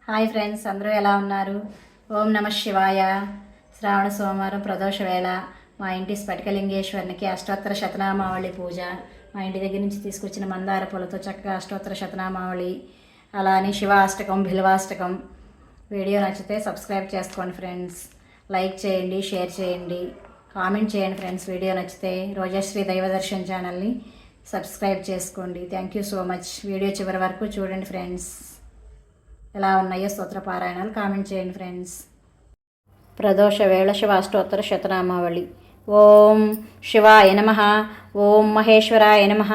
Hi friends, అందరూ ఎలా ఉన్నారు? ఓం నమ శివాయ. శ్రావణ సోమవారం ప్రదోష వేళ మా ఇంటి స్ఫటికలింగేశ్వరునికి అష్టోత్తర శతనామావళి పూజ. మా ఇంటి దగ్గర నుంచి తీసుకొచ్చిన మందార పూలతో చక్కగా అష్టోత్తర శతనామావళి, అలానే శివాష్టకం, బిల్వాష్టకం. వీడియో నచ్చితే సబ్స్క్రైబ్ చేసుకోండి ఫ్రెండ్స్. లైక్ చేయండి, షేర్ చేయండి, కామెంట్ చేయండి ఫ్రెండ్స్. వీడియో నచ్చితే రోజశ్రీ దైవదర్శన్ ఛానల్ని సబ్స్క్రైబ్ చేసుకోండి. Thank you so much. Video చివరి వరకు చూడండి ఫ్రెండ్స్. ఎలా ఉన్నాయో స్తోత్ర పారాయణాలు కామెంట్ చేయండి ఫ్రెండ్స్. ప్రదోష వేళ శివాష్టోత్తర శతనామావళి. ఓం శివాయ నమః, ఓం మహేశ్వరాయ నమః,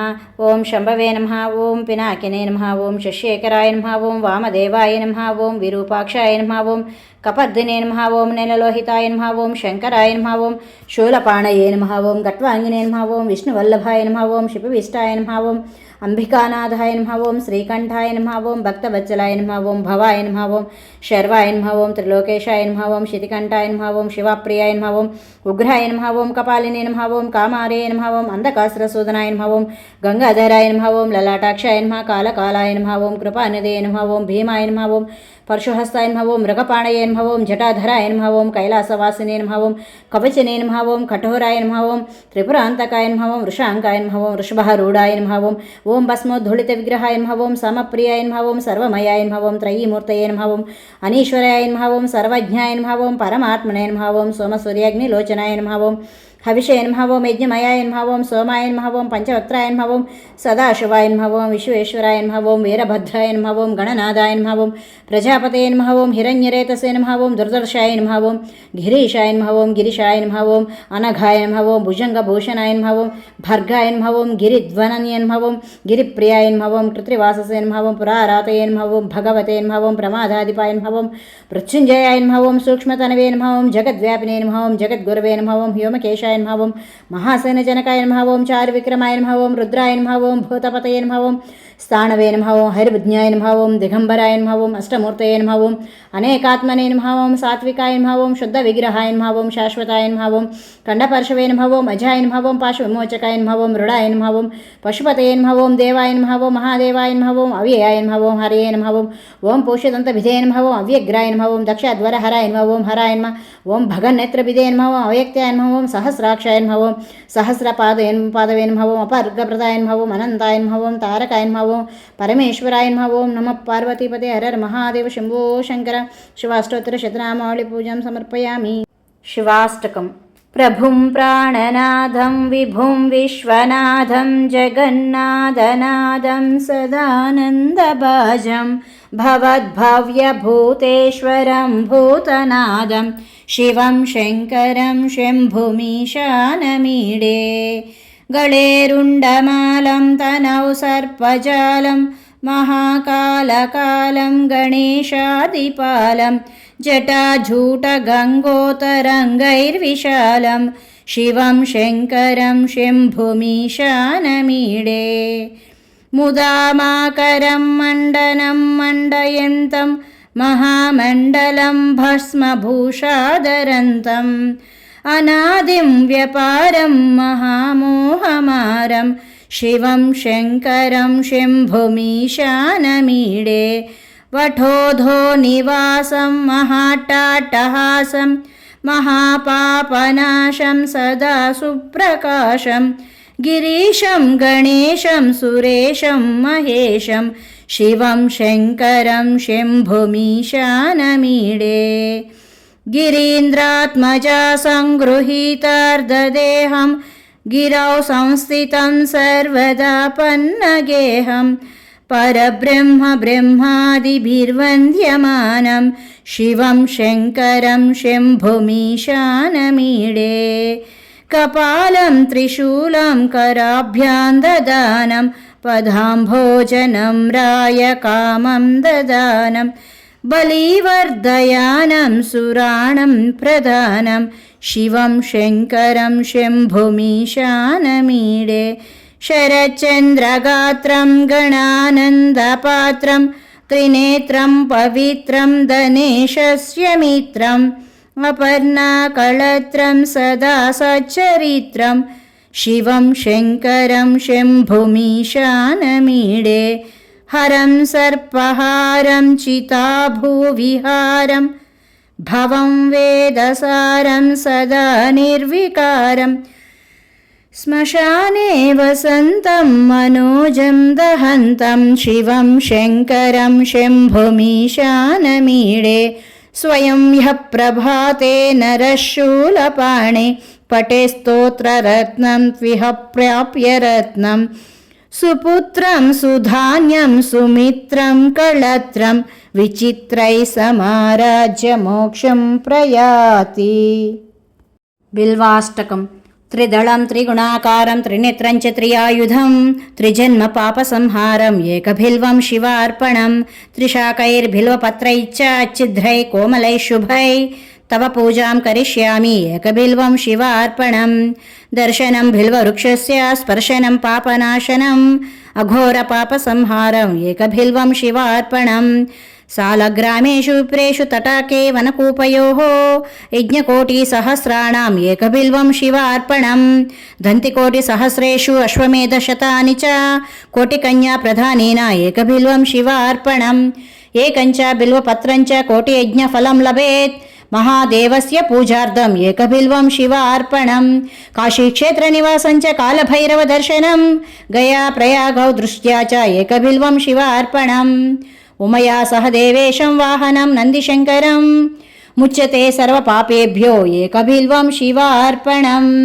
ఓం శంభవే నమః, ఓం పినాకినే నమః, ఓం శశిశేఖరాయ నమః, ఓం వామదేవాయ నమః, ఓం విరూపాక్షాయ నమః, ఓం కపర్దినే నమః, ఓం నీలలోహితాయ నమః, ఓం శంకరాయ నమః, ఓం శూలపాణయే నమః, ఓం గట్వాంగినే నమః, ఓం విష్ణువల్లభాయ నమః, ఓం శివవిష్టాయ నమః, ఓం అంబికానాథాయ నమః, ఓం శ్రీకంఠాయ నమః, ఓం భక్తవత్సలాయ నమః, ఓం భవాయ నమః, ఓం శర్వాయ నమః, ఓం త్రిలోకేశాయ నమః, ఓం శితికంఠాయ నమః, ఓం శివప్రియాయ నమః, ఓం ఉగ్రాయ నమః, ఓం కపాలినే నమః, ఓం కామారే నమః, ఓం అంధకాసురసూదనాయ నమః, ఓం గంగాధరాయ నమః, ఓం లలాటాక్షాయ నమః, కాలకాలాయ నమః, ఓం కృపానిదే నమః, ఓం భీమాయ నమః, ఓం పరశుహస్తాయ నమః, ఓం మృగపాణయే నమః, ఓం జటాధరాయ నమః, ఓం కైలాసవాసినే నమః, ఓం కవచనే నమః, ఓం కఠోరాయ నమః, ఓం త్రిపురాంతకాయ నమః, ఓం వృషాంకాయ నమః, ఓం వృషభారూఢాయ నమః, ఓం భస్మోద్ధూళిత విగ్రహాయ నమః, ఓం సమప్రియాయ నమః, ఓం సర్వమయాయ నమః, ఓం త్రయీమూర్తయే నమః, ఓం అనీశ్వరాయ నమః, ఓం సర్వజ్ఞాయ నమః, ఓం పరమాత్మనే నమః, ఓం సోమసూర్యాగ్నిలోచనాయ నమః, ఓం హవిషయ నమః, ఓం యజ్ఞమయాయ నమః, ఓం సోమాయ నమః, ఓం పంచవక్త్రాయ నమః, ఓం సదాశివాయ నమః, ఓం విశ్వేశ్వరాయ నమః, ఓం వీరభద్రాయ నమః, ఓం గణనాథాయ నమః, ఓం ప్రజాపతయే నమః, ఓం హిరణ్యరేతసే నమః, ఓం దుర్దర్శాయ నమః, ఓం గిరీశాయ నమః, ఓం గిరిశాయ నమః, ఓం అనఘాయ నమః, ఓం భుజంగభూషణాయ నమః, ఓం భర్గాయ నమః, ఓం గిరిధ్వనన్య నమః, ఓం గిరిప్రియాయ నమః, ఓం కృత్రివాససే నమః, ఓం పురారాతయే నమః, ఓం భగవతే నమః, ఓం ప్రమాదాధిపాయ నమః, ఓం మృత్యుంజయాయ నమః, ఓం సూక్ష్మతనవే నమః, ఓం జగద్వ్యాపినే నమః, ఓం జగద్గురవే నమః, ఓం వ్యోమకేశాయ నమః, ఓం మహాసేనజనకాయ నమః, ఓం చారువిక్రమాయ నమః, ఓం రుద్రాయ నమః, ఓం భూతపతయే నమః, ఓం స్థాణవే నమః, ఓం హరివిజ్ఞాయ నమః, ఓం దిగంబరాయ నమః, ఓం అష్టమూర్తయే నమః, ఓం అనేకాత్మనే నమః, ఓం సాత్వికాయ నమః, ఓం శుద్ధ విగ్రహాయ నమః, ఓం శాశ్వతాయ నమః, ఓం ఖండపర్శవే నమః, ఓం అజాయ నమః, ఓం పాశవిమోచకాయ నమః, ఓం మృడాయ నమః, ఓం పశుపతయే నమః, ఓం దేవాయ నమః, ఓం మహాదేవాయ నమః, ఓం అవ్యయాయ నమః, ఓం హరయే నమః, ఓం పూషదంతభిధే నమః, ఓం అవ్యగ్రాయ నమః, ఓం దక్షాధ్వరహరాయ నమః, ఓం హరాయ నమః, ఓం భగన్నేత్రభిధే నమః, ఓం అవ్యక్తాయ నమః, ఓం సహస్రాక్షాయ నమః, ఓం సహస్రపాదవే నమః, ఓం అపర్గప్రదాయ నమః, ఓం అనంతాయ నమః, ఓం తారకాయ నమః, ఓం పరమేశ్వరాయ నమః, ఓం నమః పార్వతీపతే హర మహాదేవ శంభో శంకర. శివాష్టోత్తర శతనామావళి పూజాం సమర్పయామి. శివాష్టకం. ప్రభుం ప్రాణనాథం విభుం విశ్వనాథం జగన్నాథనాథం సదానందభాజం భవద్భవ్యభూతేశ్వరం భూతనాథం శివం శంకరం శంభుమీశానమీడే. గళేరుండమాలం తనౌ సర్పజాలం మహాకాలకాలం గణేశాదిపాలం జటాజూటగంగోతరంగైర్విశాలం శివం శంకరం శంభుమీశానమీడే. ముదామాకరం మండనం మండయంతం మహామండలం భస్మభూషాదరంతం అనాదిం వ్యపారం మహామోహమారం శివం శంకరం శంభుమీశానమీడే. వఠోధో నివాసం మహాట్టాట్టహాసం మహాపాపనాశం సదా సుప్రకాశం గిరీశం గణేశం సురేశం మహేశం శివం శంకరం శంభుమీశానమీడే. గిరీంద్రాత్మజా సంగృహీతార్ధదేహం గిరౌ సంస్థితం సర్వదా పన్నగేహం పరబ్రహ్మ బ్రహ్మాదిభిర్వంద్యమానం శివం శంకరం శంభుమీశానమీడే. కపాలం త్రిశూలం కరాభ్యాం దదానం పదాంభోజనం రాయకామం దదానం బలీవర్ధయానం సురాణం ప్రధానం శివం శంకరం శంభుమీశానమీడే. శరచంద్రగాత్రం గణానందపాత్రం త్రినేత్రం పవిత్రం ధనేశస్య మిత్రం అపర్ణాకళత్రం సదా సచ్చరిత్రం శివం శంకరం శంభుమీశానమీడే. హరం సర్పహారం చితాభూవిహారం భవం వేదసారం సదా నిర్వికారం శ్మశానే వసంతం మనోజం దహంతం శివం శంకరం శంభుమీశానమీడే స్వయం హ్య ప్రభాతే నరశూలపాణే పటే స్తోత్రరత్నం త్విహ ప్రాప్య రత్నం సుపుత్రం సుధాన్యం సుమిత్రం కళత్రం విచిత్రై సమారాజ్య మోక్షం ప్రయాతి. బిల్వాష్టకం. త్రిదళం త్రిగుణాకారం త్రినేత్రం చ త్రియాయుధం త్రిజన్మ పాపసంహారం ఏకభిల్వం శివార్పణం త్రిశాకైర్భిల్వపత్రైశ్చ ఛిద్రై కోమలై శుభై తవ పూజాం కరిష్యామి ఏకబిల్వం శివార్పణం దర్శనం బిల్వవృక్షస్య స్పర్శనం పాపనాశనం అఘోర పాపసంహారం ఏకబిల్వం శివార్పణం సాలగ్రామేషు విప్రేషు తటాకే వనకూపయోః యజ్ఞకోటిసహస్రాణాం ఏకబిల్వం శివార్పణం దంతికోటిసహస్రేషు అశ్వమేధశతాని చ కోటికన్యా ప్రధానేన ఏకబిల్వం శివార్పణం ఏకంచ బిల్వపత్రంచ కోటియజ్ఞఫలం లభేత్ మహాదేవస్య పూజార్థం ఏకబిల్వం శివార్పణం కాశీక్షేత్రనివాసంచ కాలభైరవదర్శనం గయా ప్రయాగౌ దృష్ట్యా చ ఏకబిల్వం శివార్పణం ఉమయా సహ దేవేశం వాహనం నందిశంకరం ముచ్యతే సర్వపాపేభ్యో ఏకబిల్వం శివార్పణం.